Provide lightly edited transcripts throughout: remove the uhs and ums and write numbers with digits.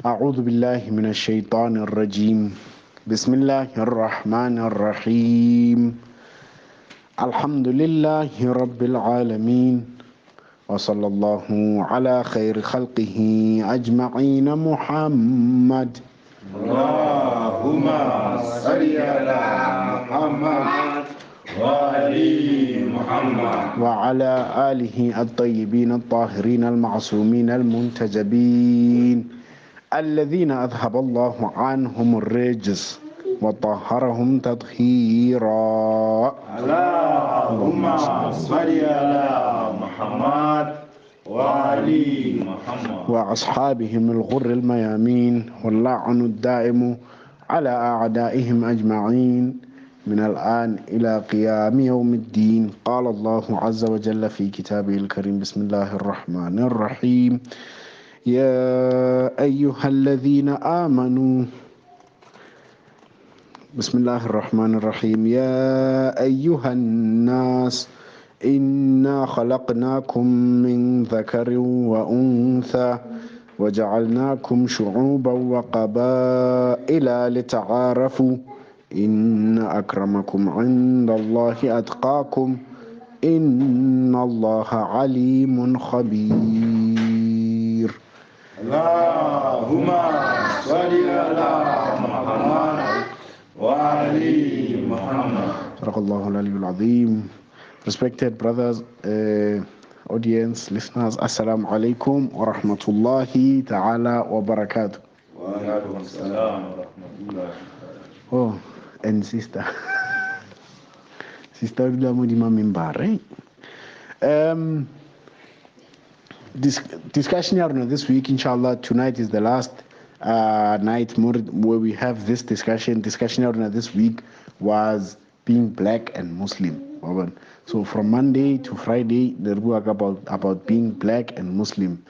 أعوذ بالله من الشيطان الرجيم بسم الله الرحمن الرحيم الحمد لله رب العالمين وصلى الله على خير خلقه أجمعين محمد اللهم صل على محمد وآل محمد وعلى آله الطيبين الطاهرين المعصومين المنتجبين الذين أذهب الله عنهم الرجس وطهرهم تطهيرا. اللهم صل على محمد وآل محمد وأصحابهم الغر الميامين واللعن الدائم على أعدائهم أجمعين من الآن إلى قيام يوم الدين. قال الله عز وجل في كتابه الكريم بسم الله الرحمن الرحيم يا أيها الذين آمنوا بسم الله الرحمن الرحيم يا أيها الناس إنا خلقناكم من ذكر وأنثى وجعلناكم شعوبا وقبائل لتعارفوا إن أكرمكم عند الله أتقاكم إن الله عليم خبير. اللهم صل على محمد وآل محمد. صدق الله العلي العظيم. Respected brothers, audience, listeners, Assalamu alaikum wa rahmatullahi ta'ala wa barakatuh. Wa alaikum assalam wa rahmatullahi. Oh, and sister. Sister Udamudima Mimbare. Discussion this week, inshallah. Tonight is the last night where we have this discussion. Discussion this week was being black and Muslim. So from Monday to Friday, the work about being black and Muslim.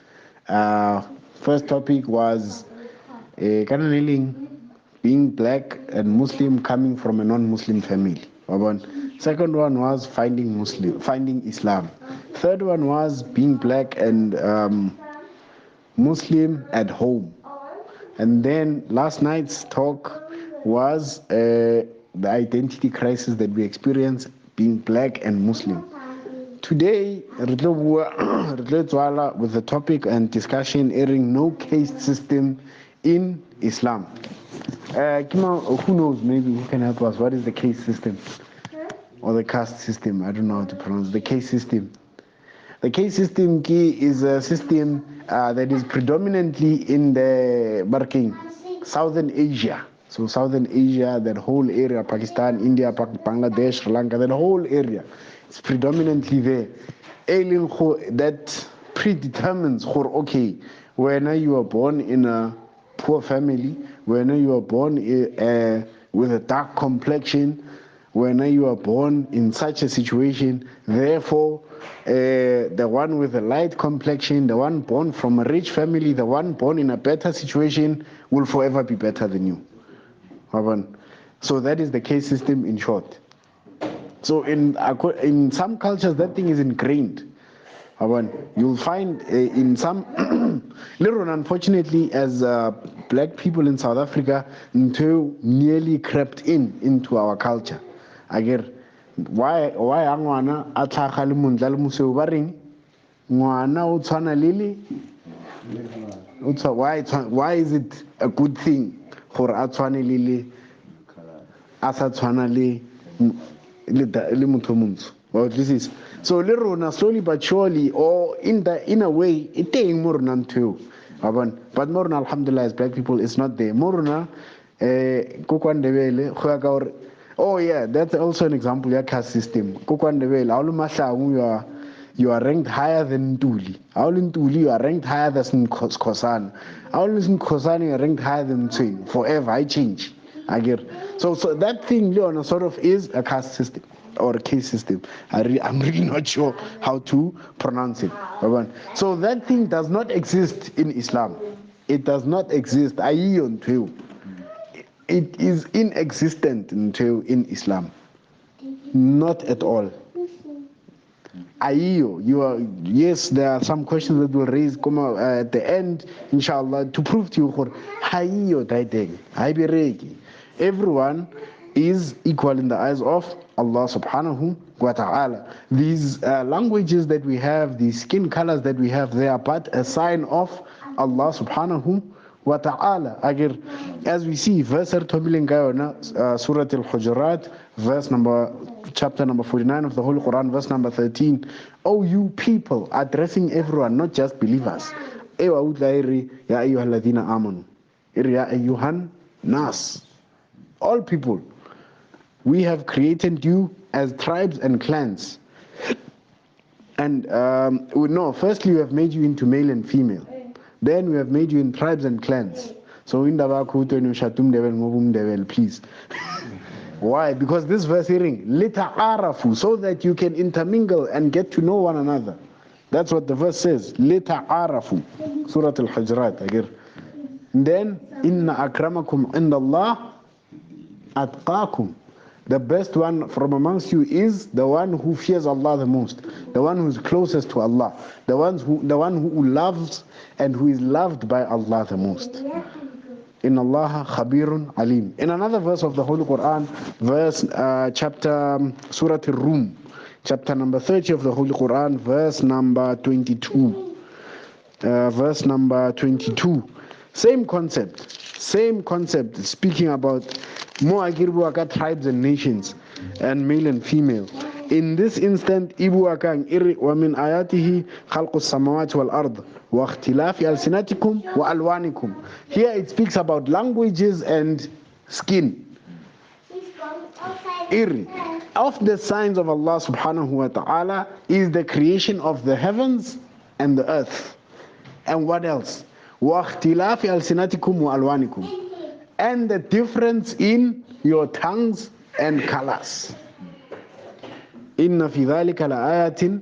First topic was being black and Muslim coming from a non-Muslim family. Second one was finding Islam. Third one was being black and Muslim at home. And then last night's talk was the identity crisis that we experience being black and Muslim. Today, with the topic and discussion airing no caste system in Islam. Who knows, maybe who can help us? What is the caste system? Or the caste system? I don't know how to pronounce the caste system. The caste system is a system that is predominantly in the Southern Asia. So Southern Asia, that whole area, Pakistan, India, Bangladesh, Sri Lanka, that whole area, it's predominantly there. That predetermines, okay, when you are born in a poor family, when you are born with a dark complexion, when you are born in such a situation, therefore, the one with a light complexion, the one born from a rich family, the one born in a better situation will forever be better than you. So that is the caste system in short. So in some cultures that thing is ingrained. You'll find in some, unfortunately, as black people in South Africa, nearly crept into our culture. Again, why angwana atlaga le mondla le museo ba reng ngwana o tshwana lele why is it a good thing gore a tshwane lele a sa tshwana le motho montsho? Well, this is so le rona slowly but surely, or in a way it teng mo rona ntho but mo rona alhamdulillah as black people it's not there. Mo rona ko kwa Ndebele go ya ka gore oh yeah, that's also an example of caste system. You are ranked higher than Ntuli. You are ranked higher than Khosana. Khosana, you are ranked higher than Mtsweni. Forever, I change. I get. So that thing, Leon, sort of is a caste system or a caste system. I'm really not sure how to pronounce it. So that thing does not exist in Islam. It does not exist. It is inexistent in Islam. Not at all. Aiyo, you are, yes, there are some questions that will raise at the end, inshallah, to prove to you, Aiyo taiteng, Aibireki. Everyone is equal in the eyes of Allah subhanahu wa ta'ala. These languages that we have, these skin colors that we have, they are but a sign of Allah subhanahu wa ta'ala. As we see, verse Surah Al-Hujurat, chapter number 49 of the Holy Quran, verse number 13. Oh, you people, addressing everyone, not just believers. Ya ayyuhalladhina amanu. Ya ayyuhan nas. All people. We have created you as tribes and clans. And firstly, we have made you into male and female. Then we have made you in tribes and clans. So in the please. Why? Because this verse hearing, lita'arafu, so that you can intermingle and get to know one another. That's what the verse says. Lita'arafu. Surah Al-Hujurat. Then, inna akramakum indallah atqakum. The best one from amongst you is the one who fears Allah the most, the one who is closest to Allah, the one who loves and who is loved by Allah the most. Inna Allah khabirun alim. In another verse of the Holy Quran, Surah Al-Rum, chapter number 30 of the Holy Quran, verse number 22. Verse number 22. Same concept, speaking about tribes and nations, and male and female. In this instant, وَمِنْ آيَاتِهِ خَلْقُ السَّمَوَاتِ وَالْأَرْضِ وَاخْتِلَافِ أَلْسِنَتِكُمْ وَأَلْوَانِكُمْ. Here it speaks about languages and skin. Of the signs of Allah subhanahu wa ta'ala is the creation of the heavens and the earth. And what else? وَاخْتِلَافِ أَلْسِنَتِكُمْ وَأَلْوَانِكُمْ. And the difference in your tongues and colors. إِنَّ فِي ذَلِكَ لَآيَةٍ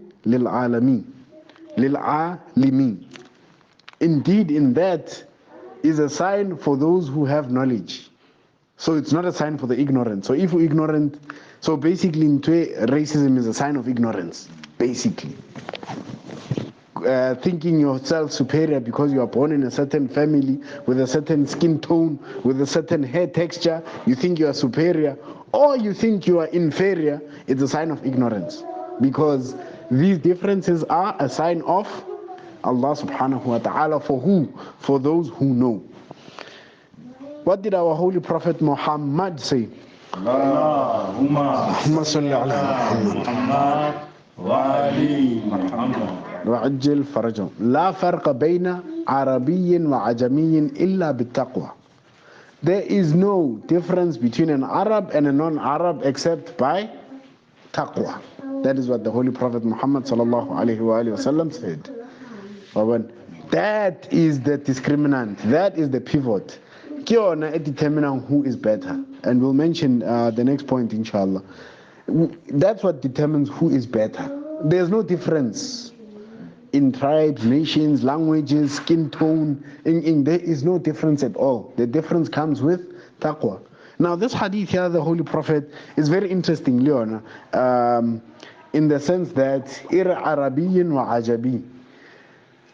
لِلْعَالِمِينَ. Indeed, in that is a sign for those who have knowledge. So it's not a sign for the ignorant. So if you're ignorant, so basically racism is a sign of ignorance, basically. Thinking yourself superior because you are born in a certain family with a certain skin tone, with a certain hair texture, you think you are superior, or you think you are inferior, it's a sign of ignorance. Because these differences are a sign of Allah subhanahu wa ta'ala. For who? For those who know. What did our Holy Prophet Muhammad say? Allahumma salli ala Muhammad wa ali Muhammad. وعجل فرجهم لا فرق بين عربي وعجمي إلا بالتقوى. There is no difference between an Arab and a non-Arab except by taqwa. That is what the Holy Prophet Muhammad sallallahu alaihi wasallam said. That is the discriminant. That is the pivot. Determining who is better, and we'll mention the next point inshallah. That's what determines who is better. There's no difference in tribes, nations, languages, skin tone. There is no difference at all. The difference comes with taqwa. Now this hadith here, the Holy Prophet, is very interesting, Leona, in the sense that Arabiyyin wa Ajabi.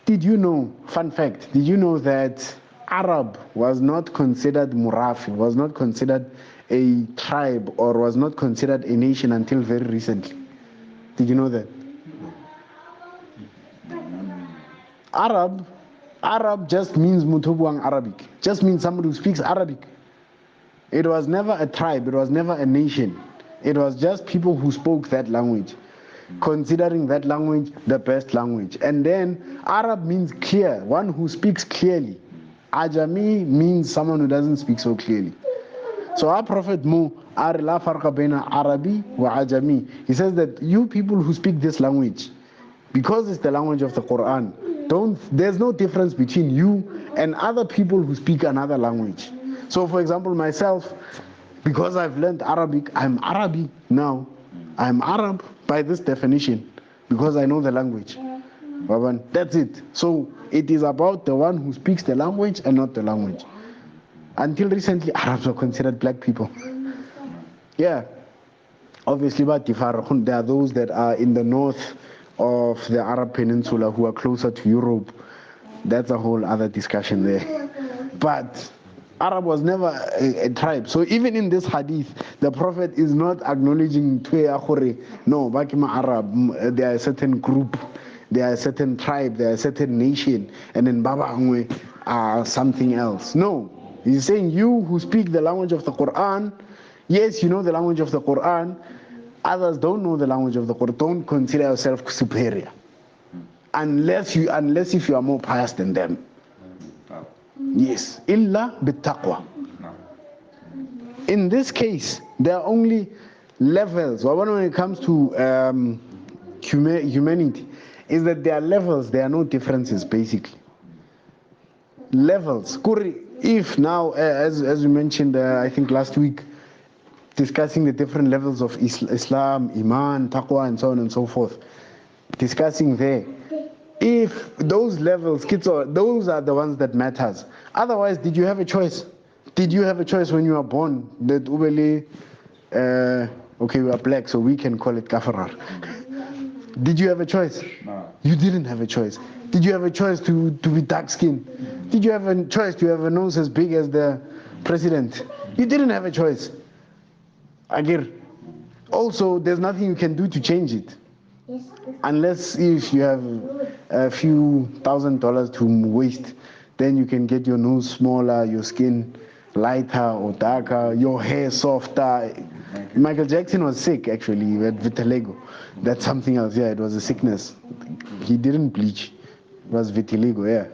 Did you know, fun fact, did you know that Arab was not considered Murafi, was not considered a tribe, or was not considered a nation until very recently? Did you know that? Arab just means Mutubuang Arabic, just means somebody who speaks Arabic. It was never a tribe, it was never a nation. It was just people who spoke that language, considering that language the best language. And then Arab means clear, one who speaks clearly. Ajami means someone who doesn't speak so clearly. So our Prophet la farqa baina Arabi wa Ajami. He says that you people who speak this language, because it's the language of the Quran, there's no difference between you and other people who speak another language. So for example, myself, because I've learned Arabic, I'm Arabi now. I'm Arab by this definition because I know the language. That's it. So it is about the one who speaks the language and not the language. Until recently, Arabs were considered black people. Yeah. Obviously, there are those that are in the north of the Arab Peninsula who are closer to Europe. That's a whole other discussion there. But Arab was never a tribe. So even in this hadith, the Prophet is not acknowledging no, Bakima Arab, they are a certain group, they are a certain tribe, they are a certain nation, and then Baba Angwe are something else. No. He's saying you who speak the language of the Quran, yes, you know the language of the Quran, others don't know the language of the Quran, don't consider yourself superior. Unless if you are more pious than them. Yes, illa bittaqwa. In this case, there are only levels. When it comes to humanity, is that there are levels, there are no differences, basically. Levels. If now, as we mentioned, I think last week, discussing the different levels of Islam, Iman, Taqwa, and so on and so forth, discussing there. If those levels, those are the ones that matters. Otherwise, did you have a choice? Did you have a choice when you were born that okay, we are black, so we can call it kafarar? Did you have a choice? No. You didn't have a choice. Did you have a choice to be dark skinned? Did you have a choice to have a nose as big as the president? You didn't have a choice. Agir. Also, there's nothing you can do to change it. Unless if you have a few $1,000 to waste, then you can get your nose smaller, your skin lighter or darker, your hair softer. Michael Jackson was sick actually, he had vitiligo. That's something else, yeah, it was a sickness. He didn't bleach, it was vitiligo, yeah.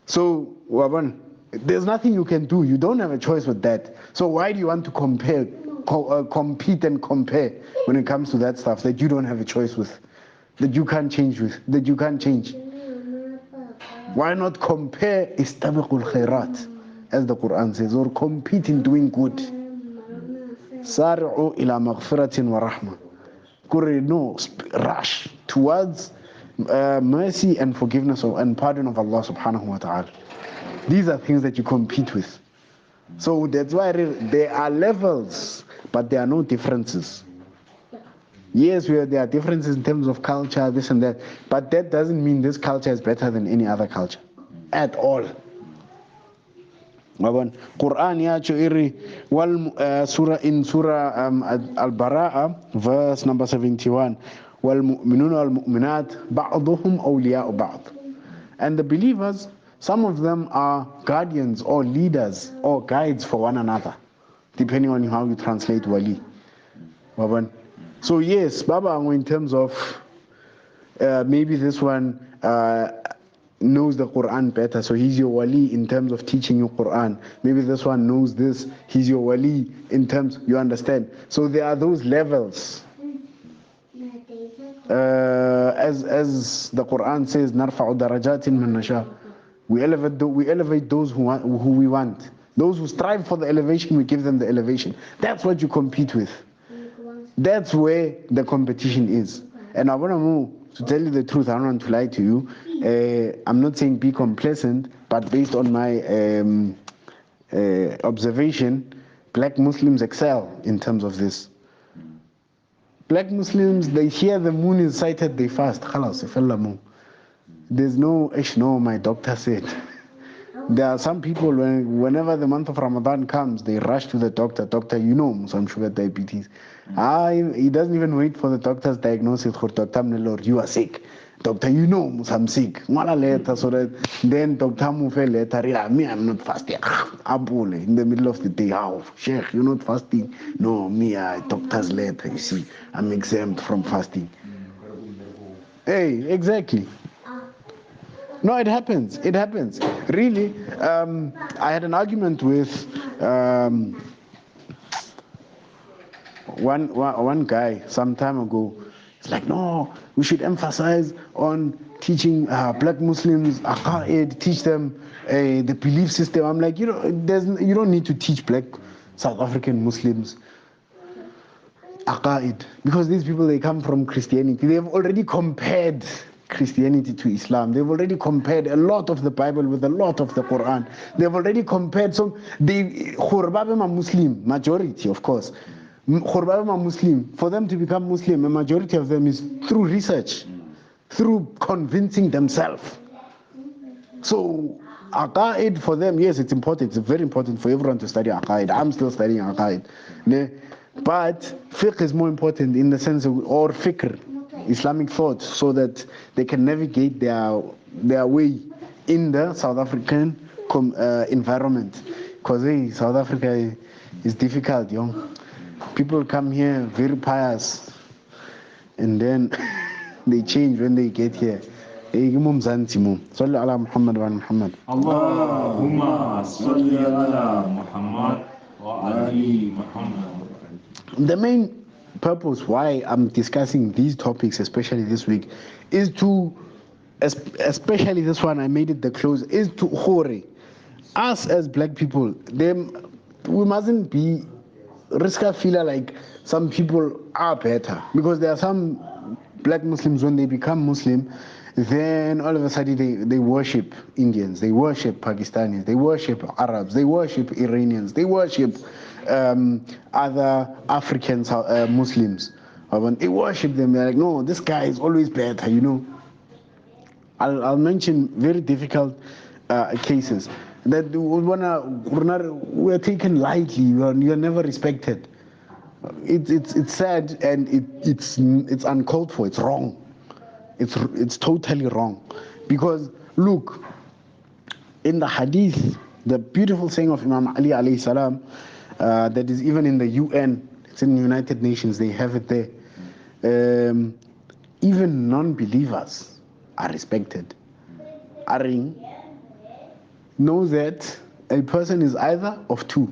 So, Waban, there's nothing you can do, you don't have a choice with that. So why do you want to compete and compare when it comes to that stuff that you don't have a choice with, that you can't change with, that you can't change? Why not compare istabiqul khairat, as the Quran says, or compete in doing good? Sari'u ila maghfiratin wa rahma. No, rush towards mercy and forgiveness and pardon of Allah subhanahu wa ta'ala. These are things that you compete with. So that's why there are levels, but there are no differences. Yes, there are differences in terms of culture, this and that, but that doesn't mean this culture is better than any other culture at all. Quran ya iri surah in surah al-Bara'a, verse number 71. wal mu'minuna wal mu'minat ba'duhum awliya'u ba'd. And the believers, some of them are guardians or leaders or guides for one another, depending on how you translate wali. So yes, Baba, in terms of maybe this one knows the Quran better, so he's your wali in terms of teaching you Quran. Maybe this one knows this, he's your wali in terms, you understand. So there are those levels. As the Quran says, نَرْفَعُ دَرَجَاتٍ مَنْ نَشَاءُ. We elevate those who we want. Those who strive for the elevation, we give them the elevation. That's what you compete with. That's where the competition is. And I want to move, to tell you the truth, I don't want to lie to you. I'm not saying be complacent, but based on my observation, black Muslims excel in terms of this. Black Muslims, they hear the moon is sighted, they fast. Khalas, there's no, my doctor said. There are some people, whenever the month of Ramadan comes, they rush to the doctor. Doctor, you know, some sugar diabetes. He doesn't even wait for the doctor's diagnosis. Lord, you are sick. Doctor, you know, I'm sick. So that then Doctor Mufe later, yeah, me, I'm not fasting. Abule, in the middle of the day, how? Sheikh, you're not fasting? No, me, doctor's letter, you see, I'm exempt from fasting. Hey, exactly. No, it happens. It happens. Really, I had an argument with one guy some time ago. It's like, no, we should emphasize on teaching black Muslims aqaid, teach them the belief system. I'm like, you don't need to teach black South African Muslims aqaid, because these people, they come from Christianity. They've already compared Christianity to Islam. They've already compared a lot of the Bible with a lot of the Quran. They've already compared. So they Khurababim are Muslim, majority of course, Muslim. For them to become Muslim, a majority of them is through research, through convincing themselves. So aqaid for them, yes, it's important. It's very important for everyone to study aqaid. I'm still studying aqaid. But fiqh is more important in the sense of, or fikr, Islamic thought, so that they can navigate their way in the South African environment. Because South Africa is difficult, young. People come here very pious, and then they change when they get here. Salli ala Muhammad wa Muhammad. Allahumma salli ala Muhammad wa ali Muhammad. The main purpose why I'm discussing these topics, especially this week, is to, especially this one, I made it the close, is to hurry us as black people. We mustn't be riska feel like some people are better, because there are some black Muslims, when they become Muslim, then all of a sudden they worship Indians, they worship Pakistanis, they worship Arabs, they worship Iranians, they worship other African Muslims. When they worship them, they're like, no, this guy is always better, I'll mention very difficult cases that we're taken lightly. You're never respected. It's sad, and it's uncalled for. It's wrong. It's totally wrong, because look, in the hadith, the beautiful saying of Imam Ali alayhi salam, that is even in the UN, it's in the United Nations, they have it there. Even non-believers are respected. Aring, know that a person is either of two.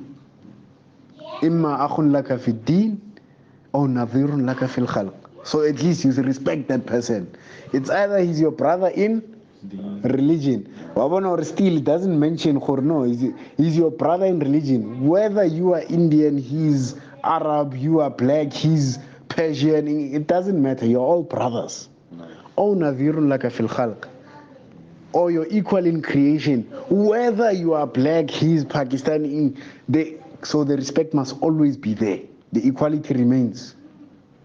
Imma akhun laka fi din, or nadhirun laka fil khalq. So at least you respect that person. It's either he's your brother in religion. Or still, it doesn't mention Khorno. He's your brother in religion. Whether you are Indian, he's Arab, you are black, he's Persian, it doesn't matter. You're all brothers. Or nadhirun laka fil khalq. Or you're equal in creation. Whether you are black, he's Pakistani, so the respect must always be there. The equality remains.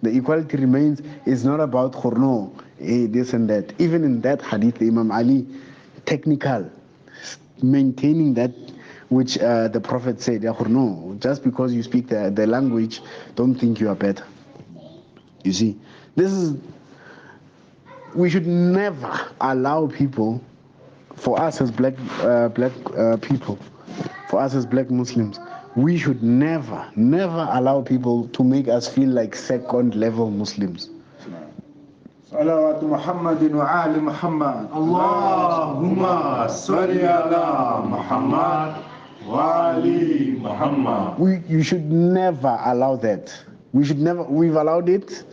The equality remains. Is not about khurno, this and that. Even in that hadith, Imam Ali, technical, maintaining that which the Prophet said, khurno, just because you speak the language, don't think you are better. You see, we should never allow people, for us as black people, for us as black Muslims, we should never allow people to make us feel like second level Muslims. Salawatu Muhammadin wa ali Muhammad. Allahumma salli ala Muhammad wa ali Muhammad. You should never allow that. We've allowed it.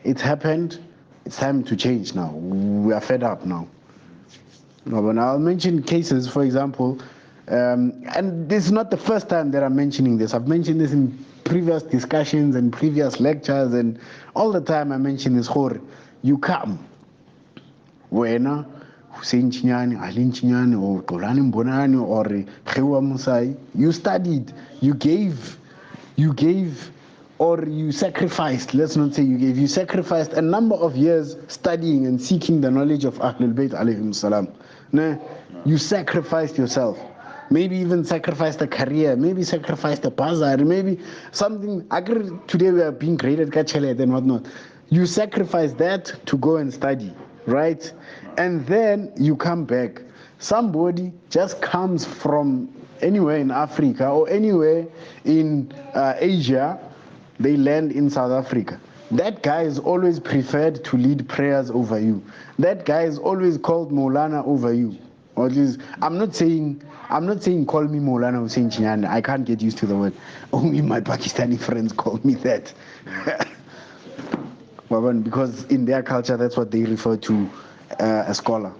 It's happened. It's time to change now. We are fed up now. But I'll mention cases, for example, and this is not the first time that I'm mentioning this. I've mentioned this in previous discussions and previous lectures, and all the time I mention this. You come, Wena, Hussein Chinyani, Alin Chinyani, or Tolani Mbonani, or Khewa Musai. You studied, you gave, or you sacrificed. Let's not say you gave. You sacrificed a number of years studying and seeking the knowledge of Ahlul Bayt alayhim salam. You sacrificed yourself. Maybe even sacrificed a career, maybe sacrificed a bazaar, maybe something. Today we are being graded Kachele and whatnot. You sacrifice that to go and study, right? And then you come back. Somebody just comes from anywhere in Africa or anywhere in Asia, they land in South Africa. That guy is always preferred to lead prayers over you. That guy is always called Maulana over you. Or at least, I'm not saying call me Maulana Hussein Chinyani. I can't get used to the word. Only my Pakistani friends call me that. Because in their culture, that's what they refer to a scholar.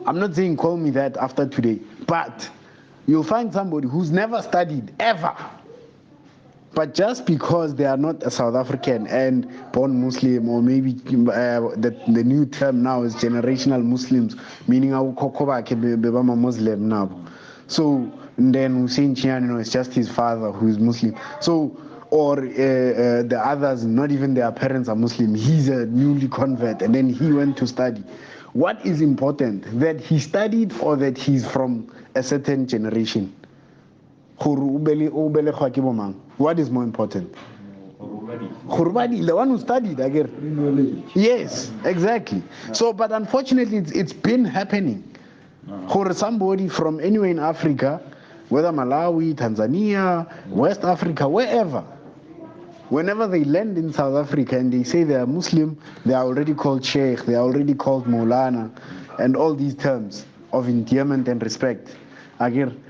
I'm not saying call me that after today, but you'll find somebody who's never studied, ever. But just because they are not a South African and born Muslim, or maybe the new term now is generational Muslims, meaning our Kokoba Bebama Muslim now. So then Hussein Chinyani is just his father who is Muslim. So or the others, not even their parents are Muslim. He's a newly convert, and then he went to study. What is important? That he studied or that he's from a certain generation? What is more important? The one who studied again. Yes, exactly. So, but unfortunately, it's been happening. For somebody from anywhere in Africa, whether Malawi, Tanzania, West Africa, wherever, whenever they land in South Africa and they say they are Muslim, they are already called Sheikh, they are already called Maulana, and all these terms of endearment and respect. Again,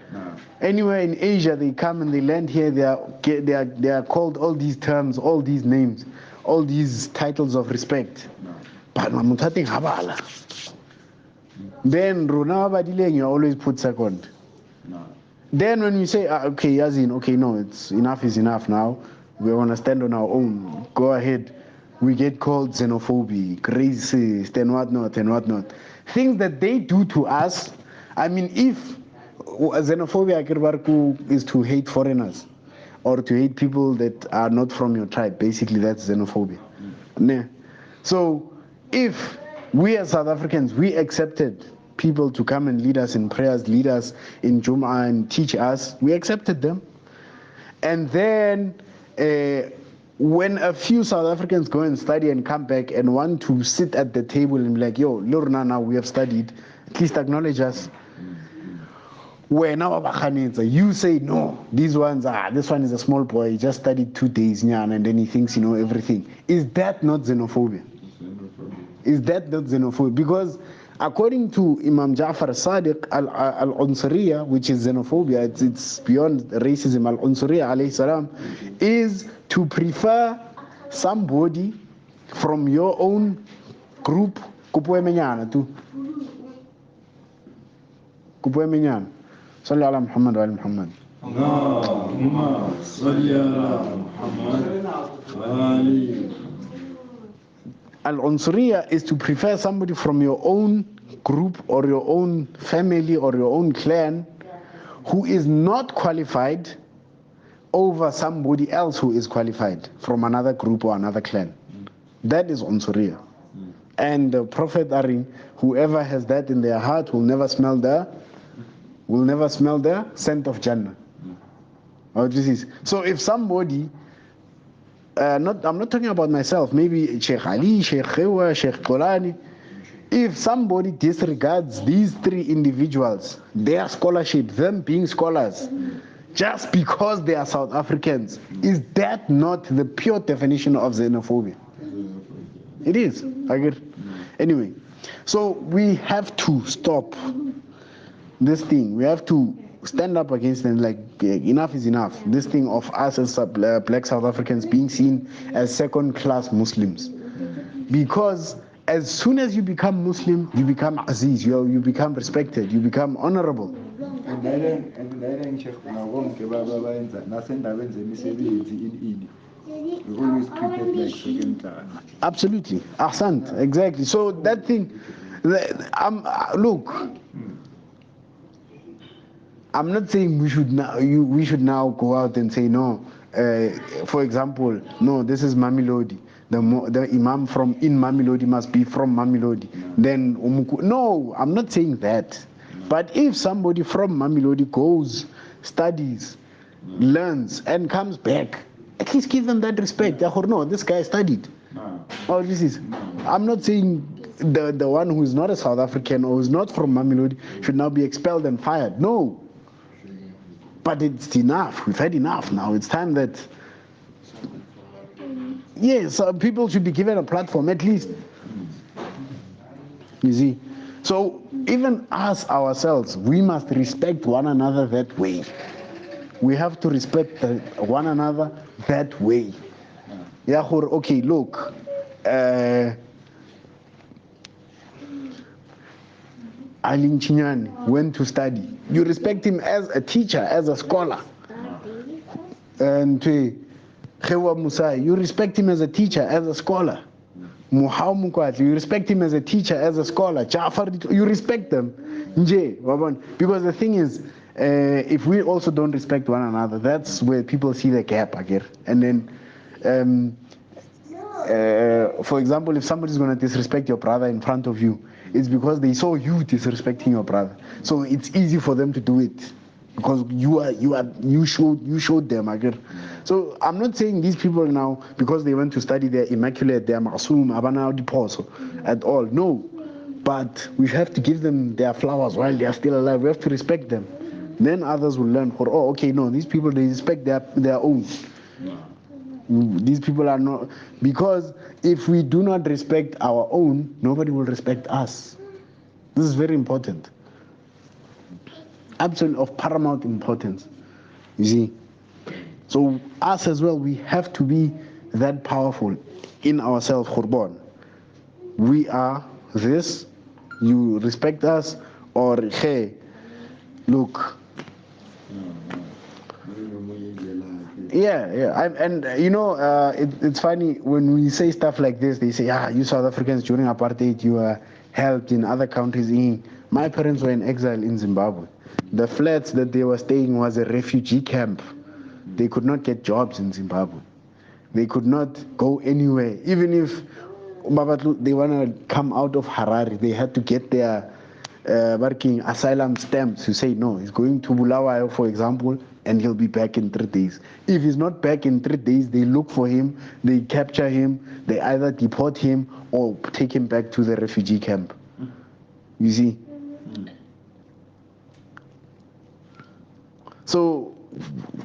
anywhere in Asia they come and they land here, they are called all these terms, all these names, all these titles of respect. But then you always put second. Then when we say okay, Yazin, okay, no, it's enough is enough now. We want to stand on our own. Go ahead. We get called xenophobic, racist, and whatnot, and whatnot. Things that they do to us. I mean, if xenophobia is to hate foreigners or to hate people that are not from your tribe, basically that's xenophobia. So if we as South Africans, we accepted people to come and lead us in prayers, lead us in Jum'ah and teach us, we accepted them. And then when a few South Africans go and study and come back and want to sit at the table and be like, yo, Lorna, now we have studied, at least acknowledge us. You say no, these ones this one is a small boy, he just studied 2 days and then he thinks he knows everything. Is that not xenophobia? Is that not xenophobia? Because according to Imam Ja'far Sadiq, al-Unsuriya, which is xenophobia, it's beyond racism, al-Unsuriya alayhi salam, is to prefer somebody from your own group. Kupue menyana tu. Kupue menyana. Salli ala Muhammad wa ala Muhammad. Allahumma salli ala Muhammad wa ali. Al-Unsuriya is to prefer somebody from your own group or your own family or your own clan who is not qualified over somebody else who is qualified from another group or another clan. That is Unsuriya. And the Prophet Arin, whoever has that in their heart will never smell the scent of Jannah. So if somebody I'm not talking about myself, maybe Sheikh Ali, Sheikh Khewa, Sheikh Kolani. If somebody disregards these 3 individuals, their scholarship, them being scholars, just because they are South Africans, is that not the pure definition of xenophobia? It is. Anyway, so we have to stop this thing. We have to stand up against them, like enough is enough. This thing of us as black South Africans being seen as second-class Muslims. Because as soon as you become Muslim, you become aziz, you become respected, you become honorable. Absolutely. Ahsant. Exactly. So that thing, look, I'm not saying we should now go out and say no. For example, no, this is Mamelodi. The Imam in Mamelodi must be from Mamelodi. Then no, I'm not saying that. But if somebody from Mamelodi goes, studies, learns, and comes back, at least give them that respect. No, this guy studied. I'm not saying the one who is not a South African or who is not from Mamelodi should now be expelled and fired. No. But it's enough. We've had enough now. It's time that, yes, people should be given a platform at least. You see? So even us ourselves, we must respect one another that way. We have to respect one another that way. Okay, look. Alin Chinyani went to study. You respect him as a teacher, as a scholar. And Khewa Musa, you respect him as a teacher, as a scholar. Muhammad Mukwati, you respect him as a teacher, as a scholar. Jafar, you respect them. Because the thing is, if we also don't respect one another, that's where people see the gap again. And then, for example, if somebody's going to disrespect your brother in front of you, it's because they saw you disrespecting your brother. So it's easy for them to do it because you showed them again. So I'm not saying these people now because they went to study, they're immaculate, they're masum, abana diposo at all. No, but we have to give them their flowers while they are still alive. We have to respect them. Then others will learn. For okay, no, these people they respect their own. These people are not, because if we do not respect our own, nobody will respect us. This is very important. Absolutely of paramount importance. You see. So us as well, we have to be that powerful in ourselves, Khurban. We are this, you respect us, or hey, look. Yeah. And it's funny when we say stuff like this. They say, you South Africans during apartheid, you were helped in other countries. My parents were in exile in Zimbabwe. The flats that they were staying was a refugee camp. They could not get jobs in Zimbabwe. They could not go anywhere. Even if they want to come out of Harare, they had to get their working asylum stamps to say no. He's going to Bulawayo, for example, and he'll be back in 3 days. If he's not back in 3 days, they look for him, they capture him, they either deport him or take him back to the refugee camp. You see? So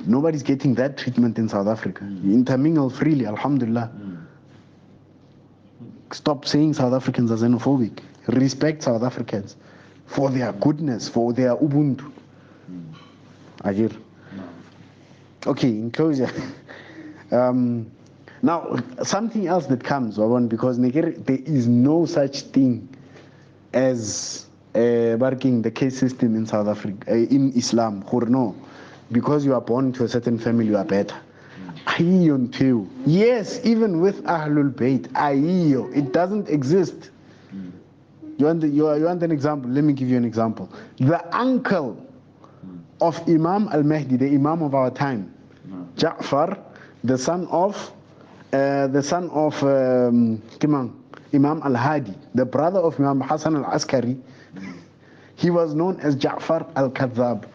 nobody's getting that treatment in South Africa. You intermingle freely, alhamdulillah. Stop saying South Africans are xenophobic. Respect South Africans for their goodness, for their ubuntu. Ajir. Okay, in closure. Now, something else that comes, because there is no such thing as working the caste system in South Africa, in Islam. No. Because you are born to a certain family, you are better. Yes, even with Ahlul Bayt, it doesn't exist. You want an example? Let me give you an example. The uncle of Imam al-Mahdi, the Imam of our time, Ja'far, the son of Imam al-Hadi, the brother of Imam Hassan al-Askari, he was known as Ja'far al-Kadhab.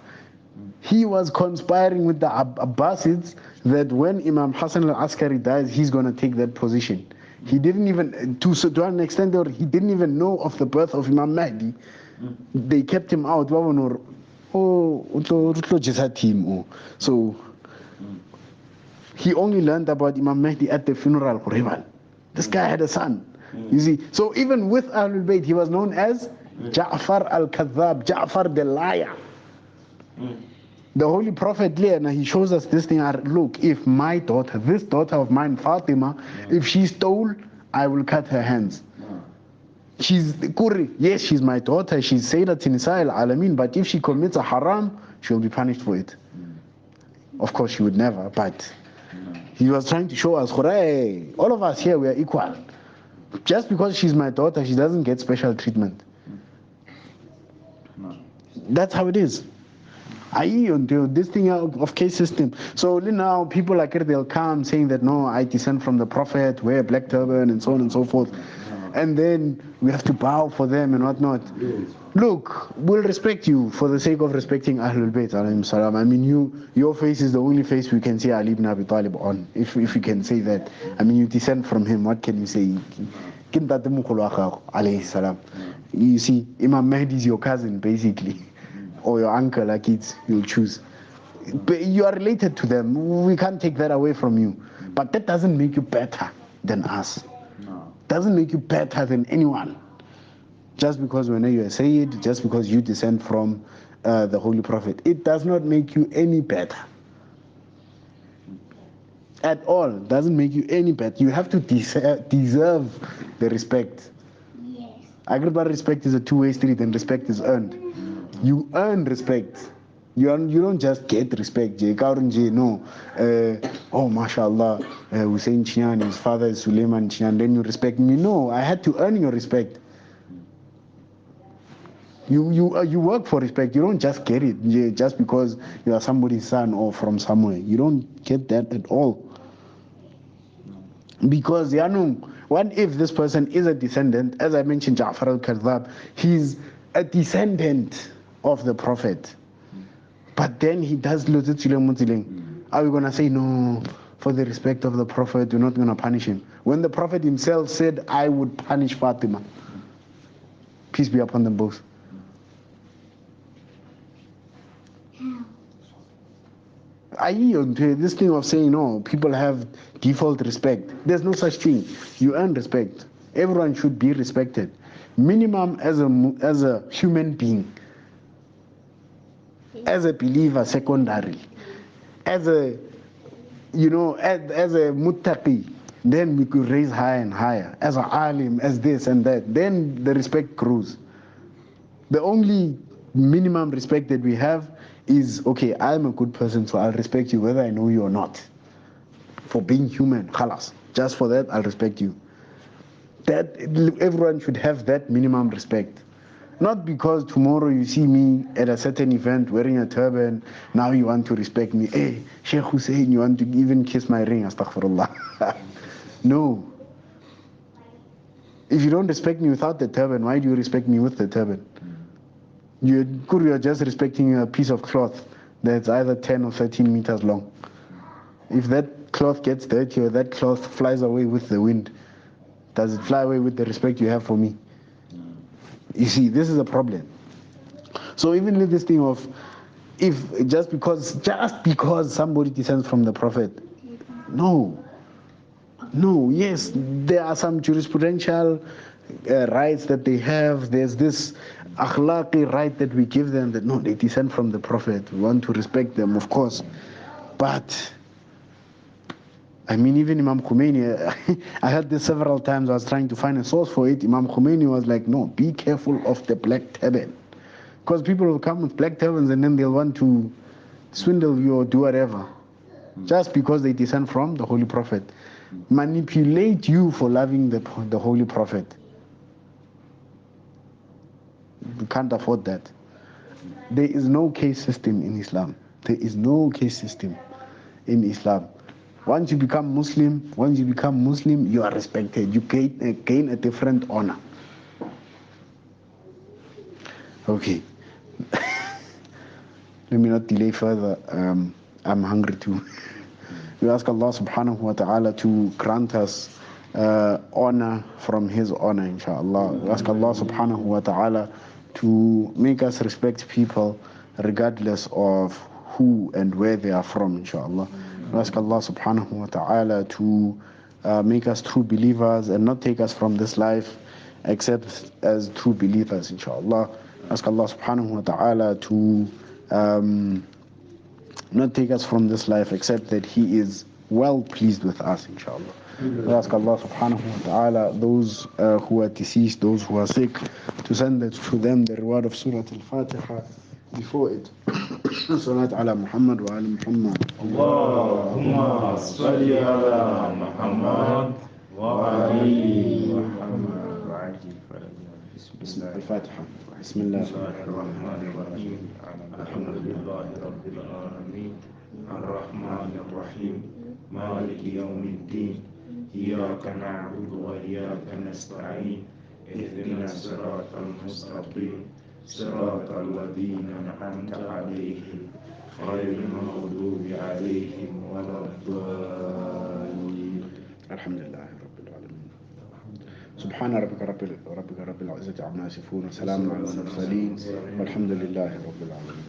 He was conspiring with the Abbasids that when Imam Hassan al-Askari dies, he's going to take that position. He didn't even, to an extent, or he didn't even know of the birth of Imam Mahdi. They kept him out. So he only learned about Imam Mahdi at the funeral. This guy had a son. You see, so even with Ahlul Bayt, he was known as Ja'far al-Kadhab, Ja'far the liar. The Holy Prophet he shows us this thing. Look, if my daughter, this daughter of mine, Fatima, if she stole, I will cut her hands. She's Qurri. Yes, she's my daughter. She's Sayyidat Nisa al-Alamin. But if she commits a haram, she'll be punished for it. Of course, she would never. But he was trying to show us, hooray, all of us here, we are equal. Just because she's my daughter, she doesn't get special treatment. That's how it is. This thing of caste system. So now people like it, they'll come saying that no, I descend from the Prophet, wear a black turban and so on and so forth. And then we have to bow for them and whatnot. Look, we'll respect you for the sake of respecting Ahlul Bayt alayhim salam. I mean, your face is the only face we can see Ali ibn Abi Talib on, if we can say that. I mean, you descend from him, what can you say? Alayhi salam. You see, Imam Mahdi is your cousin, basically. Or your uncle, like you'll choose. But you are related to them. We can't take that away from you. But that doesn't make you better than us. No. Doesn't make you better than anyone. Just because when you're a Sayyid, just because you descend from the Holy Prophet, it does not make you any better. At all. Doesn't make you any better. You have to deserve the respect. Yes. Agribal respect is a two-way street, and respect is earned. You earn respect. You don't just get respect. No. Oh, mashallah, Hussein Chian, his father is Suleiman Chian, then you respect me. No, I had to earn your respect. You work for respect. You don't just get it just because you are somebody's son or from somewhere. You don't get that at all. Because what if this person is a descendant? As I mentioned, Ja'far al-Kadhab, he's a descendant of the Prophet. But then he does Lutitule. Are we going to say, no, for the respect of the Prophet, we're not going to punish him? When the Prophet himself said, I would punish Fatima. Peace be upon them both. This thing of saying, no, people have default respect. There's no such thing. You earn respect. Everyone should be respected. Minimum as a human being. As a believer, secondary. As a muttaqi, then we could raise higher and higher. As an alim, as this and that, then the respect grows. The only minimum respect that we have is, okay, I'm a good person, so I'll respect you whether I know you or not. For being human, khalas. Just for that, I'll respect you. That everyone should have that minimum respect. Not because tomorrow you see me at a certain event wearing a turban, now you want to respect me. Hey, Sheikh Hussein, you want to even kiss my ring, astaghfirullah. No. If you don't respect me without the turban, why do you respect me with the turban? You're just respecting a piece of cloth that's either 10 or 13 meters long. If that cloth gets dirty or that cloth flies away with the wind, does it fly away with the respect you have for me? You see, this is a problem. So even with this thing of, if just because somebody descends from the Prophet, no, yes, there are some jurisprudential rights that they have. There's this akhlaqi right that we give them, that no, they descend from the Prophet. We want to respect them, of course. But I mean, even Imam Khomeini, I heard this several times. I was trying to find a source for it. Imam Khomeini was like, no, be careful of the black turban. Because people will come with black turbans and then they'll want to swindle you or do whatever. Just because they descend from the Holy Prophet. Manipulate you for loving the Holy Prophet. We can't afford that. There is no caste system in Islam. There is no caste system in Islam. Once you become Muslim, you are respected. You gain a different honor. Okay. Let me not delay further. I'm hungry too. We ask Allah subhanahu wa ta'ala to grant us honor from His honor, inshallah. We ask Allah subhanahu wa ta'ala to make us respect people regardless of who and where they are from, inshallah. We ask Allah subhanahu wa ta'ala to make us true believers and not take us from this life except as true believers, inshallah. Ask Allah subhanahu wa ta'ala to not take us from this life except that He is well pleased with us, inshallah. We ask Allah subhanahu wa ta'ala, those who are deceased, those who are sick, to send it to them the reward of Surah Al-Fatiha before it. Salat ala Muhammad wa ala Muhammad. Allahumma salli ala Muhammad wa ali Muhammad. الفاتحة بسم الله الرحمن الرحيم الحمد لله رب العالمين الرحمن الرحيم مالك يوم الدين إياك نعبد وإياك نستعين اهدنا الصراط المستقيم صراط الذين أنعمت عليهم غير المغضوب عليهم ولا الضالين. الحمد لله رب العالمين. سبحان ربك رب العزة عما يصفون وسلام على المرسلين والحمد لله رب العالمين.